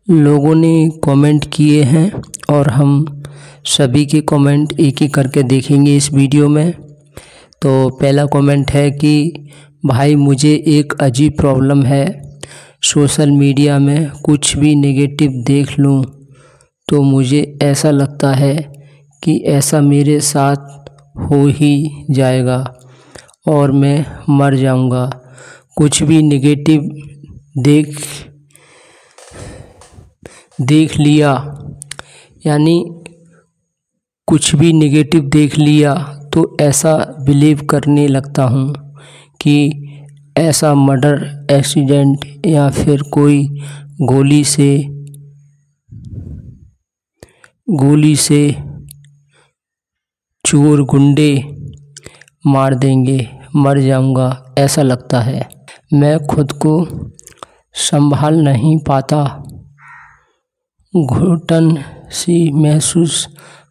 लोगों ने कमेंट किए हैं और हम सभी के कमेंट एक एक करके देखेंगे इस वीडियो में। तो पहला कमेंट है कि भाई मुझे एक अजीब प्रॉब्लम है, सोशल मीडिया में कुछ भी नेगेटिव देख लूँ तो मुझे ऐसा लगता है कि ऐसा मेरे साथ हो ही जाएगा और मैं मर जाऊँगा। कुछ भी नेगेटिव देख लिया यानी कुछ भी नेगेटिव देख लिया तो ऐसा बिलीव करने लगता हूँ कि ऐसा मर्डर, एक्सीडेंट या फिर कोई गोली से चोर गुंडे मार देंगे, मर जाऊँगा ऐसा लगता है। मैं खुद को संभाल नहीं पाता, घुटन सी महसूस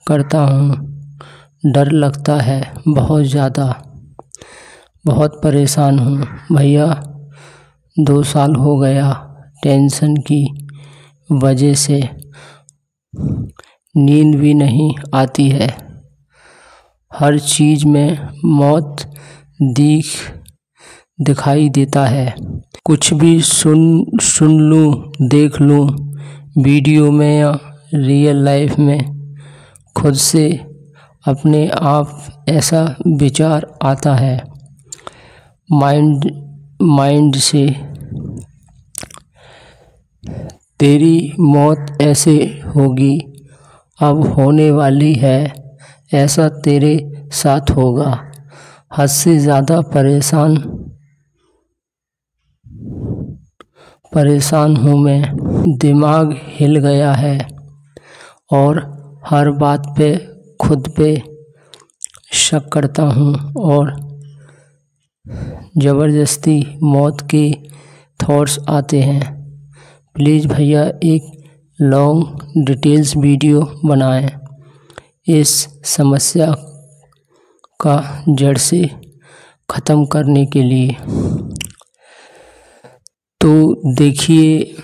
करता हूँ, डर लगता है बहुत ज़्यादा, बहुत परेशान हूँ भैया। 2 साल हो गया टेंशन की वजह से नींद भी नहीं आती है, हर चीज़ में मौत दिखाई देता है। कुछ भी सुन लूँ, देख लूँ वीडियो में या रियल लाइफ में, खुद से अपने आप ऐसा विचार आता है माइंड से, तेरी मौत ऐसे होगी, अब होने वाली है, ऐसा तेरे साथ होगा। हद से ज़्यादा परेशान हूँ मैं, दिमाग हिल गया है और हर बात पे खुद पे शक करता हूँ और ज़बरदस्ती मौत के थॉट्स आते हैं। प्लीज़ भैया एक लॉन्ग डिटेल्स वीडियो बनाएं इस समस्या का जड़ से ख़त्म करने के लिए। तो देखिए,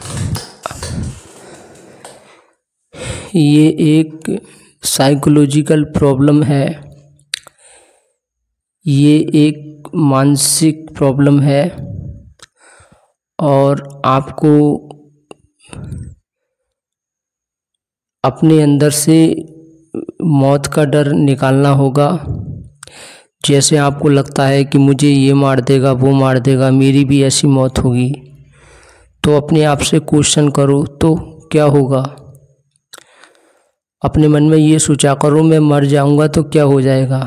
ये एक साइकोलॉजिकल प्रॉब्लम है, ये एक मानसिक प्रॉब्लम है और आपको अपने अंदर से मौत का डर निकालना होगा। जैसे आपको लगता है कि मुझे ये मार देगा, वो मार देगा, मेरी भी ऐसी मौत होगी, तो अपने आप से क्वेश्चन करो तो क्या होगा। अपने मन में ये सोचा करो मैं मर जाऊंगा तो क्या हो जाएगा।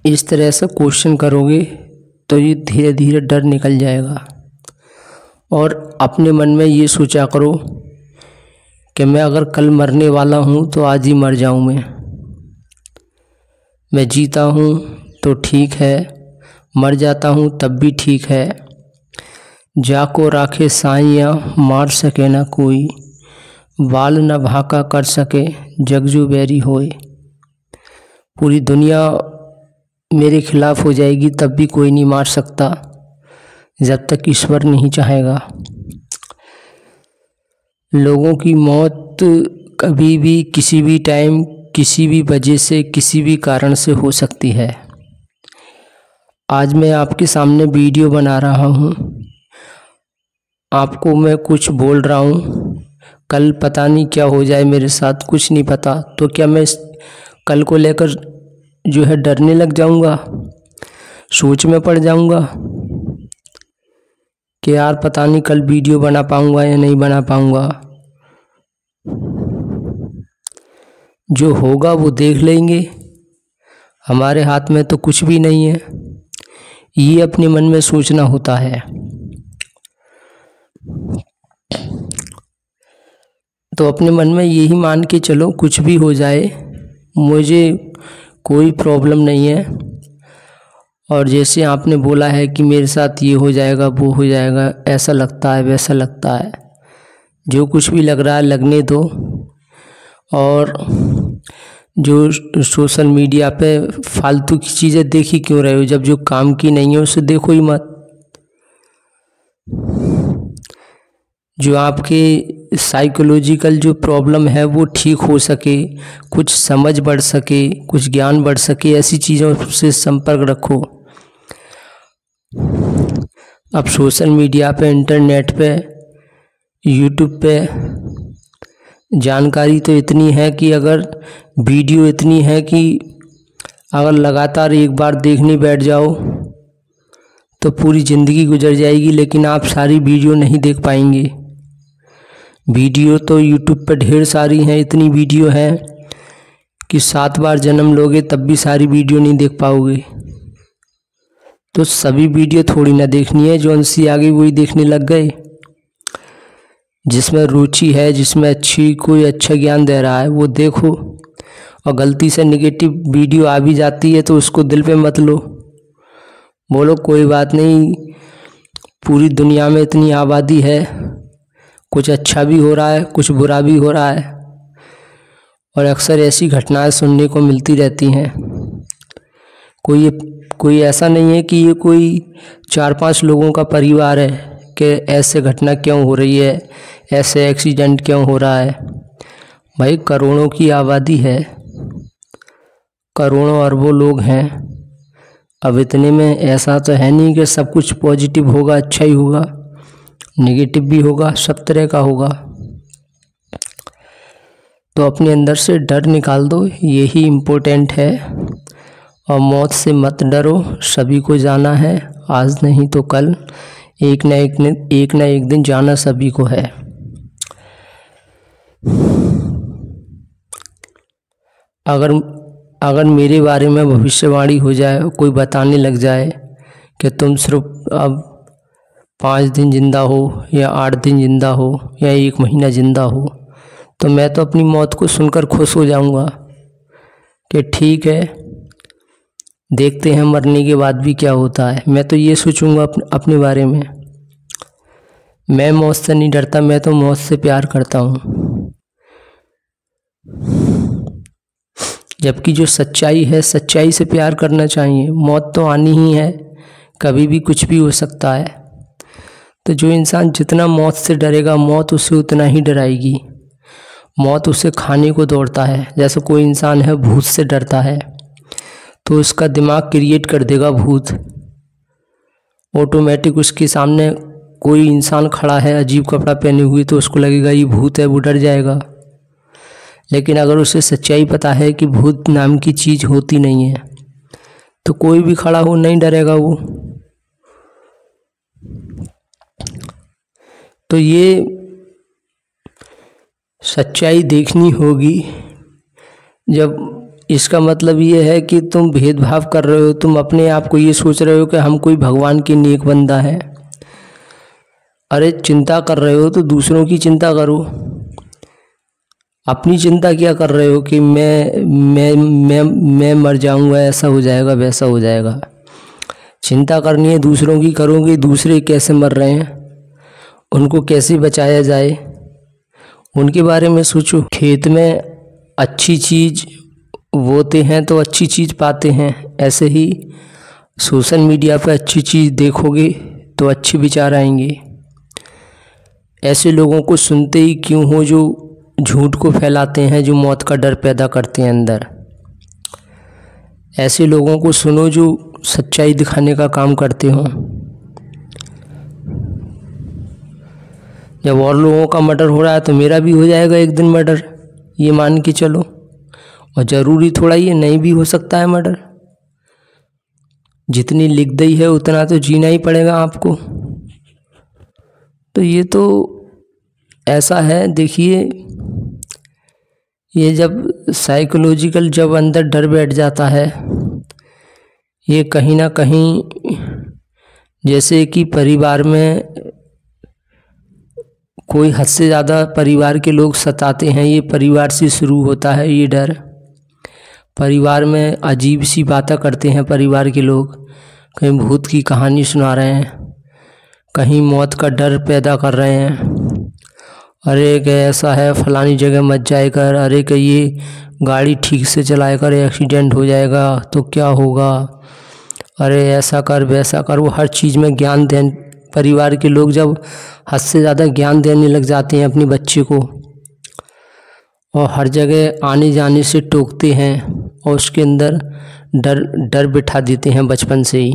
इस तरह से क्वेश्चन करोगे तो ये धीरे धीरे डर निकल जाएगा। और अपने मन में ये सोचा करो कि मैं अगर कल मरने वाला हूँ तो आज ही मर जाऊँ, मैं जीता हूँ तो ठीक है, मर जाता हूँ तब भी ठीक है। जाको राखे साइयाँ मार सके न कोई, बाल न भाका कर सके जगजू बैरी होए। पूरी दुनिया मेरे खिलाफ हो जाएगी तब भी कोई नहीं मार सकता जब तक ईश्वर नहीं चाहेगा। लोगों की मौत कभी भी, किसी भी टाइम, किसी भी वजह से, किसी भी कारण से हो सकती है। आज मैं आपके सामने वीडियो बना रहा हूँ, आपको मैं कुछ बोल रहा हूँ, कल पता नहीं क्या हो जाए मेरे साथ, कुछ नहीं पता। तो क्या मैं कल को लेकर जो है डरने लग जाऊँगा, सोच में पड़ जाऊँगा कि यार पता नहीं कल वीडियो बना पाऊँगा या नहीं बना पाऊँगा। जो होगा वो देख लेंगे, हमारे हाथ में तो कुछ भी नहीं है, ये अपने मन में सोचना होता है। तो अपने मन में यही मान के चलो कुछ भी हो जाए मुझे कोई प्रॉब्लम नहीं है। और जैसे आपने बोला है कि मेरे साथ ये हो जाएगा, वो हो जाएगा, ऐसा लगता है, वैसा लगता है, जो कुछ भी लग रहा है लगने दो। और जो सोशल मीडिया पे फालतू की चीज़ें देखी क्यों रहे हो, जब जो काम की नहीं है उसे देखो ही मत। जो आपके साइकोलॉजिकल जो प्रॉब्लम है वो ठीक हो सके, कुछ समझ बढ़ सके, कुछ ज्ञान बढ़ सके, ऐसी चीज़ों से संपर्क रखो। अब सोशल मीडिया पे, इंटरनेट पे, यूट्यूब पे जानकारी तो इतनी है कि अगर वीडियो इतनी है कि अगर लगातार एक बार देखने बैठ जाओ तो पूरी ज़िंदगी गुजर जाएगी, लेकिन आप सारी वीडियो नहीं देख पाएंगे। वीडियो तो यूट्यूब पर ढेर सारी हैं, इतनी वीडियो है कि 7 बार जन्म लोगे तब भी सारी वीडियो नहीं देख पाओगे। तो सभी वीडियो थोड़ी ना देखनी है, जो उनसे आगे वही देखने लग गए। जिसमें रुचि है, जिसमें कोई अच्छा ज्ञान दे रहा है वो देखो, और गलती से नेगेटिव वीडियो आ भी जाती है तो उसको दिल पे मत लो, बोलो कोई बात नहीं, पूरी दुनिया में इतनी आबादी है, कुछ अच्छा भी हो रहा है, कुछ बुरा भी हो रहा है, और अक्सर ऐसी घटनाएं सुनने को मिलती रहती हैं। कोई ऐसा नहीं है कि ये कोई 4-5 लोगों का परिवार है कि ऐसे घटना क्यों हो रही है, ऐसे एक्सीडेंट क्यों हो रहा है। भाई करोड़ों की आबादी है, करोड़ों अरबों लोग हैं। अब इतने में ऐसा तो है नहीं कि सब कुछ पॉजिटिव होगा, अच्छा ही होगा, नेगेटिव भी होगा, सब तरह का होगा। तो अपने अंदर से डर निकाल दो, यही इम्पोर्टेंट है। और मौत से मत डरो, सभी को जाना है, आज नहीं तो कल, एक ना एक दिन जाना सभी को है। अगर मेरे बारे में भविष्यवाणी हो जाए, कोई बताने लग जाए कि तुम सिर्फ अब 5 दिन ज़िंदा हो या 8 दिन ज़िंदा हो या 1 महीना ज़िंदा हो, तो मैं तो अपनी मौत को सुनकर खुश हो जाऊंगा कि ठीक है, देखते हैं मरने के बाद भी क्या होता है। मैं तो ये सोचूंगा अपने बारे में। मैं मौत से नहीं डरता, मैं तो मौत से प्यार करता हूँ। जबकि जो सच्चाई है, सच्चाई से प्यार करना चाहिए। मौत तो आनी ही है, कभी भी कुछ भी हो सकता है। तो जो इंसान जितना मौत से डरेगा, मौत उसे उतना ही डराएगी। मौत उसे खाने को दौड़ता है। जैसे कोई इंसान है भूत से डरता है तो उसका दिमाग क्रिएट कर देगा भूत। ऑटोमेटिक उसके सामने कोई इंसान खड़ा है अजीब कपड़ा पहने हुए तो उसको लगेगा ये भूत है, वो डर जाएगा। लेकिन अगर उसे सच्चाई पता है कि भूत नाम की चीज़ होती नहीं है तो कोई भी खड़ा हो नहीं डरेगा वो। तो ये सच्चाई देखनी होगी। जब इसका मतलब ये है कि तुम भेदभाव कर रहे हो, तुम अपने आप को ये सोच रहे हो कि हम कोई भगवान के नेक बंदा है। अरे चिंता कर रहे हो तो दूसरों की चिंता करो, अपनी चिंता क्या कर रहे हो कि मैं मर जाऊंगा, ऐसा हो जाएगा, वैसा हो जाएगा। चिंता करनी है दूसरों की, करोगे दूसरे कैसे मर रहे हैं, उनको कैसे बचाया जाए, उनके बारे में सोचो। खेत में अच्छी चीज़ बोते हैं तो अच्छी चीज़ पाते हैं, ऐसे ही सोशल मीडिया पर अच्छी चीज़ देखोगे तो अच्छे विचार आएंगे। ऐसे लोगों को सुनते ही क्यों हो जो झूठ को फैलाते हैं, जो मौत का डर पैदा करते हैं अंदर। ऐसे लोगों को सुनो जो सच्चाई दिखाने का काम करते हो। जब और लोगों का मर्डर हो रहा है तो मेरा भी हो जाएगा एक दिन मर्डर, ये मान के चलो। और ज़रूरी थोड़ा ये नहीं भी हो सकता है मर्डर। जितनी लिख दी है उतना तो जीना ही पड़ेगा आपको। तो ये तो ऐसा है। देखिए, ये जब साइकोलॉजिकल जब अंदर डर बैठ जाता है, ये कहीं ना कहीं जैसे कि परिवार में कोई हद से ज़्यादा परिवार के लोग सताते हैं, ये परिवार से शुरू होता है। ये डर परिवार में अजीब सी बातें करते हैं परिवार के लोग, कहीं भूत की कहानी सुना रहे हैं, कहीं मौत का डर पैदा कर रहे हैं। अरे कि ऐसा है, फलानी जगह मत जाए कर, अरे कि ये गाड़ी ठीक से चलाए कर, एक्सीडेंट हो जाएगा तो क्या होगा, अरे ऐसा कर वैसा कर। वो हर चीज़ में ज्ञान परिवार के लोग जब हद से ज़्यादा ज्ञान देने लग जाते हैं अपने बच्चे को और हर जगह आने जाने से टोकते हैं और उसके अंदर डर बिठा देते हैं बचपन से ही,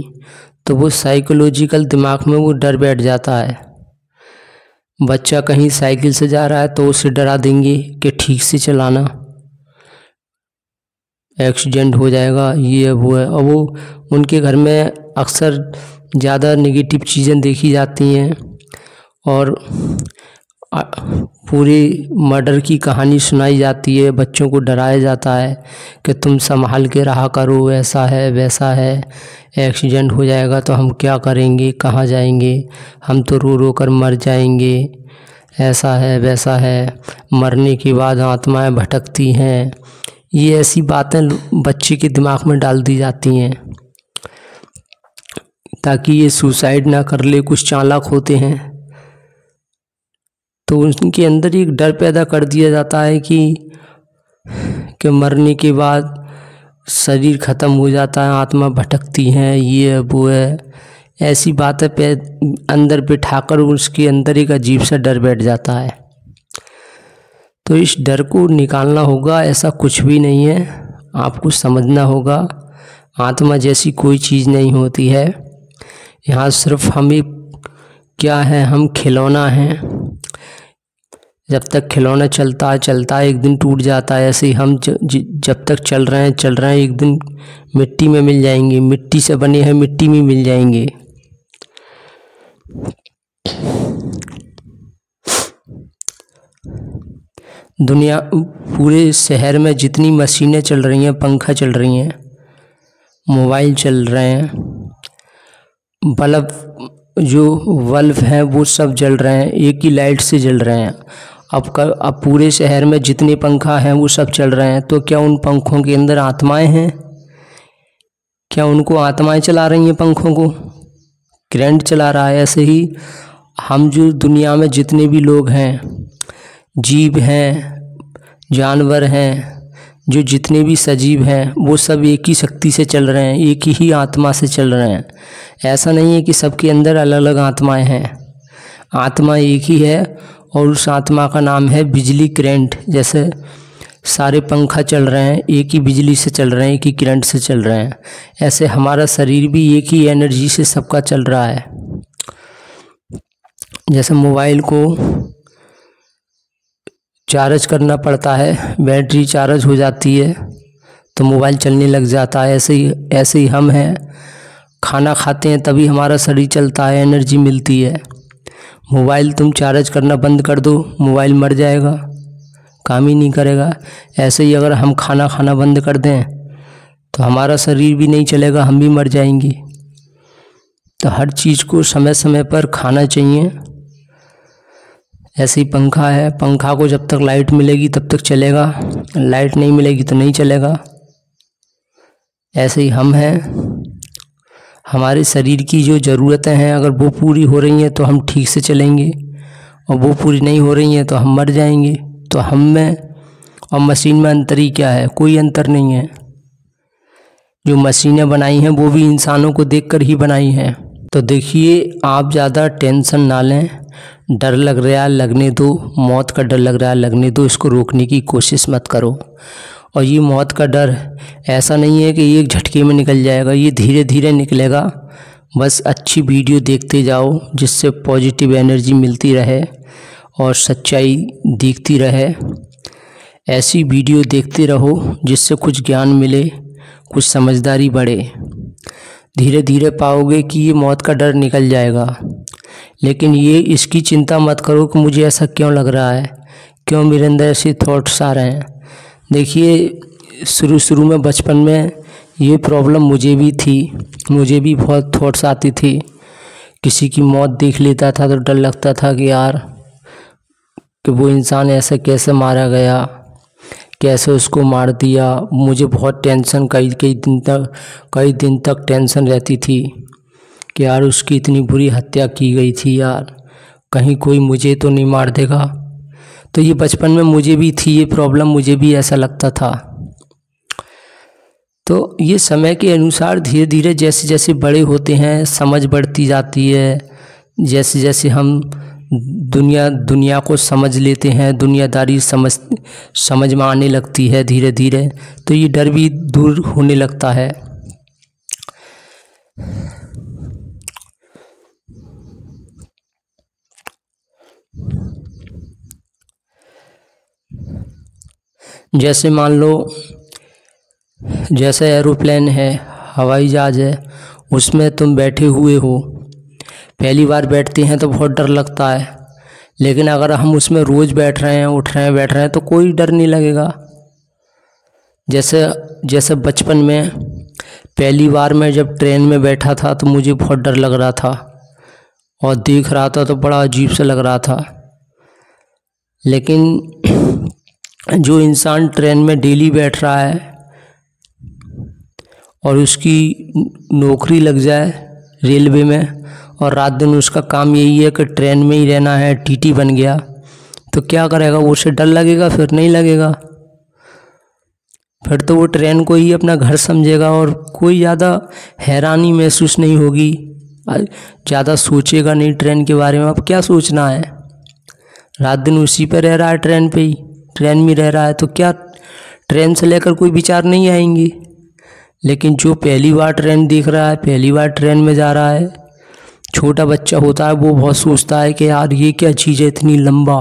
तो वो साइकोलॉजिकल दिमाग में वो डर बैठ जाता है। बच्चा कहीं साइकिल से जा रहा है तो उसे डरा देंगे कि ठीक से चलाना, एक्सीडेंट हो जाएगा, ये वो है। और वो उनके घर में अक्सर ज़्यादा नेगेटिव चीज़ें देखी जाती हैं और पूरी मर्डर की कहानी सुनाई जाती है, बच्चों को डराया जाता है कि तुम संभाल के रहा करो, ऐसा है वैसा है, एक्सीडेंट हो जाएगा तो हम क्या करेंगे, कहाँ जाएंगे, हम तो रो रो कर मर जाएंगे, ऐसा है वैसा है, मरने के बाद आत्माएं भटकती हैं। ये ऐसी बातें बच्चे के दिमाग में डाल दी जाती हैं ताकि ये सुसाइड ना कर ले। कुछ चालाक होते हैं तो उनके अंदर एक डर पैदा कर दिया जाता है कि मरने के बाद शरीर ख़त्म हो जाता है, आत्मा भटकती हैं, ये है वो है। ऐसी बातें अंदर बिठाकर उसके अंदर एक अजीब सा डर बैठ जाता है। तो इस डर को निकालना होगा। ऐसा कुछ भी नहीं है, आपको समझना होगा आत्मा जैसी कोई चीज़ नहीं होती है। यहाँ सिर्फ हमें क्या है, हम खिलौना हैं। जब तक खिलौना चलता है एक दिन टूट जाता है। ऐसे ही हम जब तक चल रहे हैं एक दिन मिट्टी में मिल जाएंगे, मिट्टी से बने हैं मिट्टी में मिल जाएंगे। दुनिया पूरे शहर में जितनी मशीनें चल रही हैं, पंखा चल रही हैं, मोबाइल चल रहे हैं, बल्ब हैं वो सब जल रहे हैं, एक ही लाइट से जल रहे हैं। अब पूरे शहर में जितने पंखा हैं वो सब चल रहे हैं, तो क्या उन पंखों के अंदर आत्माएं हैं? क्या उनको आत्माएं चला रही हैं? पंखों को करंट चला रहा है। ऐसे ही हम जो दुनिया में जितने भी लोग हैं, जीव हैं, जानवर हैं, जो जितने भी सजीव हैं, वो सब एक ही शक्ति से चल रहे हैं, एक ही आत्मा से चल रहे हैं। ऐसा नहीं है कि सबके अंदर अलग अलग आत्माएं हैं। आत्मा एक ही है और उस आत्मा का नाम है बिजली, करंट। जैसे सारे पंखा चल रहे हैं, एक ही बिजली से चल रहे हैं, एक ही करंट से चल रहे हैं। ऐसे हमारा शरीर भी एक ही एनर्जी से सबका चल रहा है। जैसे मोबाइल को चार्ज करना पड़ता है, बैटरी चार्ज हो जाती है तो मोबाइल चलने लग जाता है। ऐसे ही हम हैं, खाना खाते हैं तभी हमारा शरीर चलता है, एनर्जी मिलती है। मोबाइल तुम चार्ज करना बंद कर दो, मोबाइल मर जाएगा, काम ही नहीं करेगा। ऐसे ही अगर हम खाना बंद कर दें तो हमारा शरीर भी नहीं चलेगा, हम भी मर जाएंगे। तो हर चीज़ को समय समय पर खाना चाहिए। ऐसे ही पंखा है, पंखा को जब तक लाइट मिलेगी तब तक चलेगा, लाइट नहीं मिलेगी तो नहीं चलेगा। ऐसे ही हम हैं, हमारे शरीर की जो ज़रूरतें हैं अगर वो पूरी हो रही हैं तो हम ठीक से चलेंगे और वो पूरी नहीं हो रही हैं तो हम मर जाएंगे। तो हम में और मशीन में अंतर ही क्या है? कोई अंतर नहीं है। जो मशीनें बनाई हैं वो भी इंसानों को देखकर ही बनाई हैं। तो देखिए, आप ज़्यादा टेंशन ना लें, डर लग रहा है लगने दो, मौत का डर लग रहा है लगने दो, इसको रोकने की कोशिश मत करो। और ये मौत का डर ऐसा नहीं है कि ये एक झटके में निकल जाएगा, ये धीरे धीरे निकलेगा। बस अच्छी वीडियो देखते जाओ जिससे पॉजिटिव एनर्जी मिलती रहे और सच्चाई दिखती रहे। ऐसी वीडियो देखते रहो जिससे कुछ ज्ञान मिले, कुछ समझदारी बढ़े। धीरे धीरे पाओगे कि ये मौत का डर निकल जाएगा। लेकिन ये इसकी चिंता मत करो कि मुझे ऐसा क्यों लग रहा है, क्यों मेरे अंदर ऐसे थॉट्स आ रहे हैं। देखिए, शुरू में बचपन में ये प्रॉब्लम मुझे भी थी, मुझे भी बहुत थॉट्स आती थी। किसी की मौत देख लेता था तो डर लगता था कि यार कि वो इंसान ऐसे कैसे मारा गया, कैसे उसको मार दिया। मुझे बहुत टेंशन, कई दिन तक टेंशन रहती थी कि यार उसकी इतनी बुरी हत्या की गई थी, यार कहीं कोई मुझे तो नहीं मार देगा। तो ये बचपन में मुझे भी थी ये प्रॉब्लम, मुझे भी ऐसा लगता था। तो ये समय के अनुसार धीरे धीरे जैसे जैसे बड़े होते हैं, समझ बढ़ती जाती है, जैसे जैसे हम दुनिया को समझ लेते हैं, दुनियादारी समझ में आने लगती है धीरे धीरे, तो ये डर भी दूर होने लगता है। जैसे मान लो, जैसे एरोप्लेन है, हवाई जहाज़ है, उसमें तुम बैठे हुए हो, पहली बार बैठते हैं तो बहुत डर लगता है, लेकिन अगर हम उसमें रोज़ बैठ रहे हैं, उठ रहे हैं, बैठ रहे हैं, तो कोई डर नहीं लगेगा। जैसे बचपन में पहली बार मैं जब ट्रेन में बैठा था तो मुझे बहुत डर लग रहा था और देख रहा था तो बड़ा अजीब सा लग रहा था। लेकिन जो इंसान ट्रेन में डेली बैठ रहा है और उसकी नौकरी लग जाए रेलवे में और रात दिन उसका काम यही है कि ट्रेन में ही रहना है, टीटी बन गया, तो क्या करेगा वो? उसे डर लगेगा? फिर नहीं लगेगा। फिर तो वो ट्रेन को ही अपना घर समझेगा और कोई ज़्यादा हैरानी महसूस नहीं होगी, ज़्यादा सोचेगा नहीं ट्रेन के बारे में। अब क्या सोचना है, रात दिन उसी पे रह रहा है, ट्रेन पे ही, ट्रेन में रह रहा है, तो क्या ट्रेन से लेकर कोई विचार नहीं आएंगे। लेकिन जो पहली बार ट्रेन देख रहा है, पहली बार ट्रेन में जा रहा है, छोटा बच्चा होता है, वो बहुत सोचता है कि यार ये क्या चीज़ है, इतनी लंबा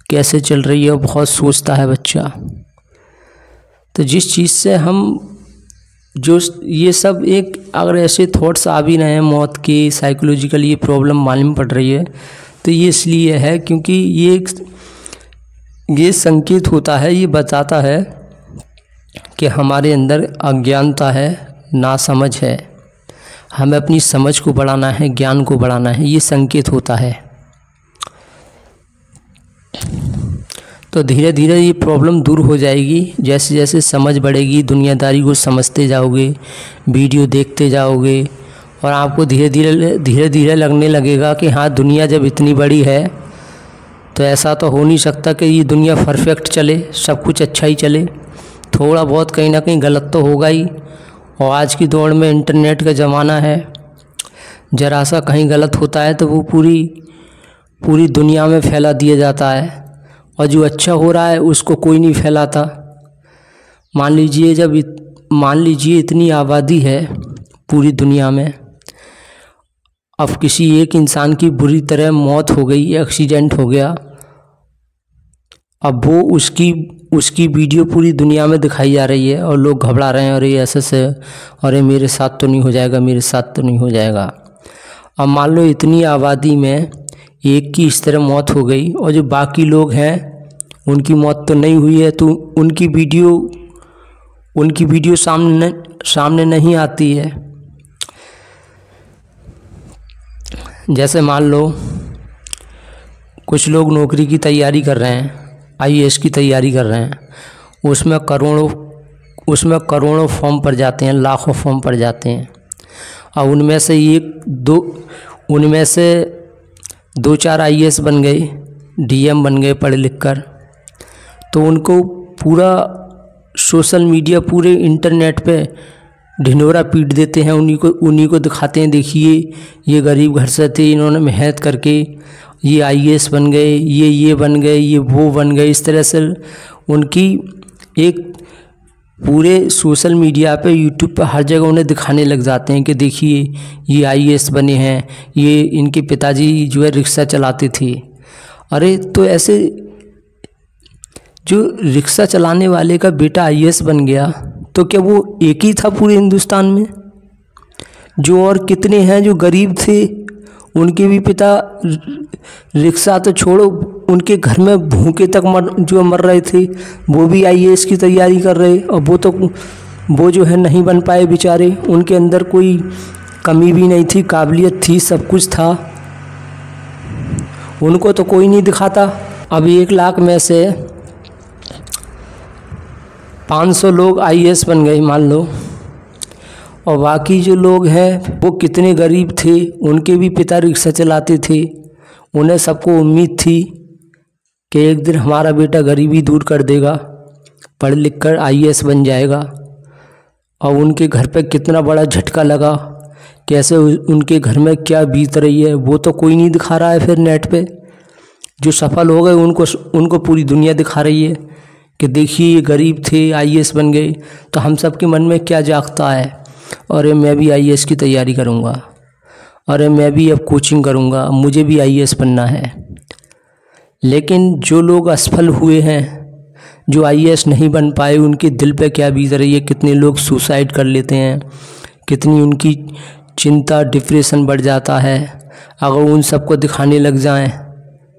कैसे चल रही है, बहुत सोचता है बच्चा। तो जिस चीज़ से हम जो ये सब एक अगर ऐसे थॉट्स आ भी रहे हैं मौत के, साइकोलॉजिकल ये प्रॉब्लम मालूम पड़ रही है, तो ये इसलिए है क्योंकि ये संकेत होता है, ये बताता है कि हमारे अंदर अज्ञानता है, नासमझ है, हमें अपनी समझ को बढ़ाना है, ज्ञान को बढ़ाना है, ये संकेत होता है। तो धीरे धीरे ये प्रॉब्लम दूर हो जाएगी जैसे जैसे समझ बढ़ेगी, दुनियादारी को समझते जाओगे, वीडियो देखते जाओगे, और आपको धीरे धीरे लगने लगेगा कि हाँ, दुनिया जब इतनी बड़ी है तो ऐसा तो हो नहीं सकता कि ये दुनिया परफेक्ट चले, सब कुछ अच्छा ही चले, थोड़ा बहुत कहीं ना कहीं गलत तो होगा ही। और आज की दौड़ में इंटरनेट का ज़माना है, ज़रा सा कहीं गलत होता है तो वो पूरी दुनिया में फैला दिया जाता है, और जो अच्छा हो रहा है उसको कोई नहीं फैलाता। मान लीजिए इतनी आबादी है पूरी दुनिया में, अब किसी एक इंसान की बुरी तरह मौत हो गई, एक्सीडेंट हो गया, अब वो उसकी वीडियो पूरी दुनिया में दिखाई जा रही है और लोग घबरा रहे हैं, अरे ऐसे से, अरे मेरे साथ तो नहीं हो जाएगा, मेरे साथ तो नहीं हो जाएगा। अब मान लो इतनी आबादी में एक की इस तरह मौत हो गई और जो बाकी लोग हैं उनकी मौत तो नहीं हुई है, तो उनकी वीडियो सामने नहीं आती है। जैसे मान लो कुछ लोग नौकरी की तैयारी कर रहे हैं, IAS की तैयारी कर रहे हैं, उसमें करोड़ों फॉर्म पड़ जाते हैं, लाखों फॉर्म पड़ जाते हैं, और उनमें से दो चार IAS बन गए, DM बन गए पढ़ लिख कर, तो उनको पूरा सोशल मीडिया, पूरे इंटरनेट पे ढिंढोरा पीट देते हैं, उन्हीं को दिखाते हैं, देखिए ये गरीब घर से थे, इन्होंने मेहनत करके ये IAS बन गए, ये बन गए, ये वो बन गए। इस तरह से उनकी एक पूरे सोशल मीडिया पे, यूट्यूब पे, हर जगह उन्हें दिखाने लग जाते हैं कि देखिए ये IAS बने हैं, ये इनके पिताजी जो है रिक्शा चलाते थे। अरे तो ऐसे जो रिक्शा चलाने वाले का बेटा IAS बन गया, तो क्या वो एक ही था पूरे हिंदुस्तान में? जो और कितने हैं जो गरीब थे, उनके भी पिता रिक्शा तो छोड़ो, उनके घर में भूखे तक मर रहे थे, वो भी IAS की तैयारी कर रहे, और वो जो है नहीं बन पाए बेचारे। उनके अंदर कोई कमी भी नहीं थी, काबिलियत थी, सब कुछ था, उनको तो कोई नहीं दिखाता। अब 1 लाख में से 500 लोग IAS बन गए मान लो, और बाकी जो लोग हैं वो कितने गरीब थे, उनके भी पिता रिक्शा चलाते थे, उन्हें सबको उम्मीद थी कि एक दिन हमारा बेटा गरीबी दूर कर देगा, पढ़ लिख कर IAS बन जाएगा, और उनके घर पे कितना बड़ा झटका लगा कैसे उनके घर में क्या बीत रही है वो तो कोई नहीं दिखा रहा है। फिर नेट पे जो सफल हो गए उनको पूरी दुनिया दिखा रही है कि देखिए ये गरीब थे आईएएस बन गए। तो हम सब के मन में क्या जागता है, अरे मैं भी आईएएस की तैयारी करूँगा, अरे मैं भी अब कोचिंग करूँगा, मुझे भी आईएएस बनना है। लेकिन जो लोग असफल हुए हैं, जो आईएएस नहीं बन पाए, उनके दिल पे क्या बीत रही है। कितने लोग सुसाइड कर लेते हैं, कितनी उनकी चिंता डिप्रेशन बढ़ जाता है। अगर उन सबको दिखाने लग जाएं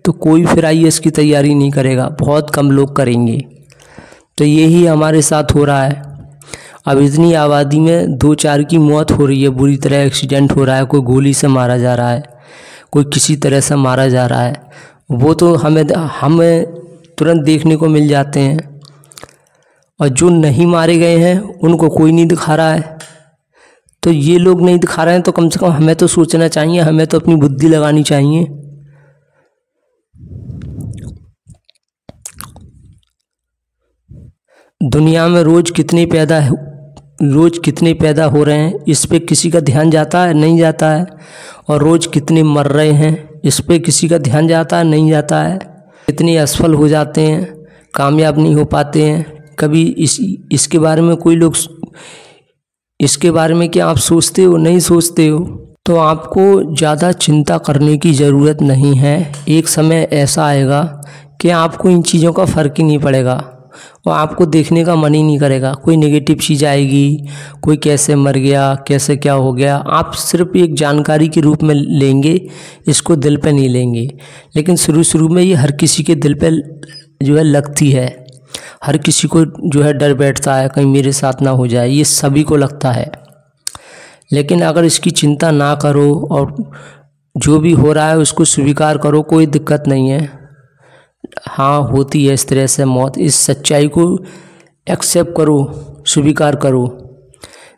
तो कोई फिर आईएएस की तैयारी नहीं करेगा, बहुत कम लोग करेंगे। तो यही हमारे साथ हो रहा है। अब इतनी आबादी में 2-4 की मौत हो रही है, बुरी तरह एक्सीडेंट हो रहा है, कोई गोली से मारा जा रहा है, कोई किसी तरह से मारा जा रहा है। वो तो हमें तुरंत देखने को मिल जाते हैं। और जो नहीं मारे गए हैं उनको कोई नहीं दिखा रहा है। तो ये लोग नहीं दिखा रहे हैं तो कम से कम हमें तो सोचना चाहिए, हमें तो अपनी बुद्धि लगानी चाहिए। दुनिया में रोज़ कितने पैदा हो रहे हैं, इस पे किसी का ध्यान जाता है? नहीं जाता है। और रोज़ कितने मर रहे हैं, इस पे किसी का ध्यान जाता है? नहीं जाता है। कितने असफल हो जाते हैं, कामयाब नहीं हो पाते हैं। कभी इसके बारे में कोई लोग, इसके बारे में क्या आप सोचते हो? नहीं सोचते हो। तो आपको ज़्यादा चिंता करने की ज़रूरत नहीं है। एक समय ऐसा आएगा कि आपको इन चीज़ों का फ़र्क ही नहीं पड़ेगा और आपको देखने का मन ही नहीं करेगा। कोई नेगेटिव चीज़ आएगी, कोई कैसे मर गया, कैसे क्या हो गया, आप सिर्फ एक जानकारी के रूप में लेंगे, इसको दिल पे नहीं लेंगे। लेकिन शुरू में ये हर किसी के दिल पे जो है लगती है। हर किसी को जो है डर बैठता है कहीं मेरे साथ ना हो जाए, ये सभी को लगता है। लेकिन अगर इसकी चिंता ना करो और जो भी हो रहा है उसको स्वीकार करो, कोई दिक्कत नहीं है। हाँ, होती है इस तरह से मौत, इस सच्चाई को एक्सेप्ट करो, स्वीकार करो।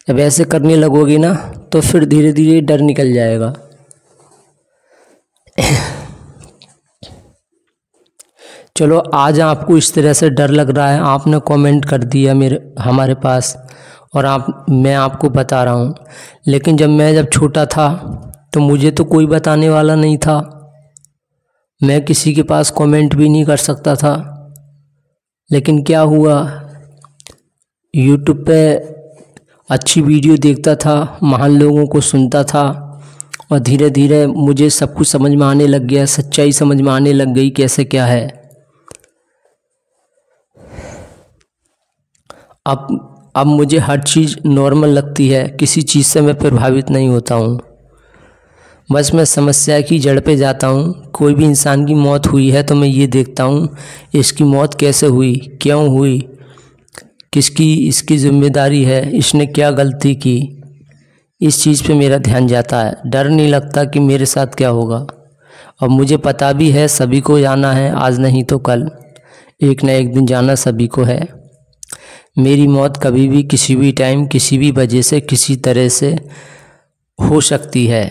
जब ऐसे करने लगोगे ना तो फिर धीरे धीरे डर निकल जाएगा। चलो, आज आपको इस तरह से डर लग रहा है, आपने कमेंट कर दिया हमारे पास और मैं आपको बता रहा हूँ। लेकिन जब छोटा था तो मुझे तो कोई बताने वाला नहीं था, मैं किसी के पास कमेंट भी नहीं कर सकता था। लेकिन क्या हुआ, यूट्यूब पे अच्छी वीडियो देखता था, महान लोगों को सुनता था और धीरे धीरे मुझे सब कुछ समझ में आने लग गया, सच्चाई समझ में आने लग गई कैसे क्या है। अब मुझे हर चीज़ नॉर्मल लगती है, किसी चीज़ से मैं प्रभावित नहीं होता हूँ। बस मैं समस्या की जड़ पे जाता हूँ। कोई भी इंसान की मौत हुई है तो मैं ये देखता हूँ इसकी मौत कैसे हुई, क्यों हुई, किसकी इसकी जिम्मेदारी है, इसने क्या गलती की, इस चीज़ पे मेरा ध्यान जाता है। डर नहीं लगता कि मेरे साथ क्या होगा। और मुझे पता भी है सभी को जाना है, आज नहीं तो कल, एक न एक दिन जाना सभी को है। मेरी मौत कभी भी, किसी भी टाइम, किसी भी वजह से, किसी तरह से हो सकती है।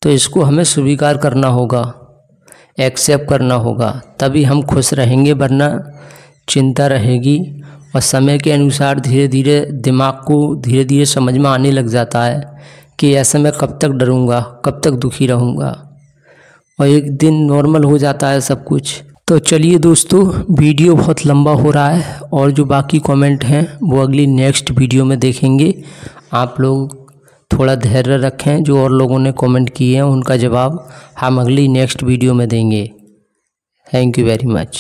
तो इसको हमें स्वीकार करना होगा, एक्सेप्ट करना होगा, तभी हम खुश रहेंगे। वरना चिंता रहेगी और समय के अनुसार धीरे धीरे दिमाग को धीरे धीरे समझ में आने लग जाता है कि ऐसे मैं कब तक डरूँगा, कब तक दुखी रहूँगा, और एक दिन नॉर्मल हो जाता है सब कुछ। तो चलिए दोस्तों, वीडियो बहुत लंबा हो रहा है और जो बाकी कमेंट हैं वो अगली नेक्स्ट वीडियो में देखेंगे। आप लोग थोड़ा धैर्य रखें, जो और लोगों ने कमेंट किए हैं उनका जवाब हम अगली नेक्स्ट वीडियो में देंगे। Thank you very much.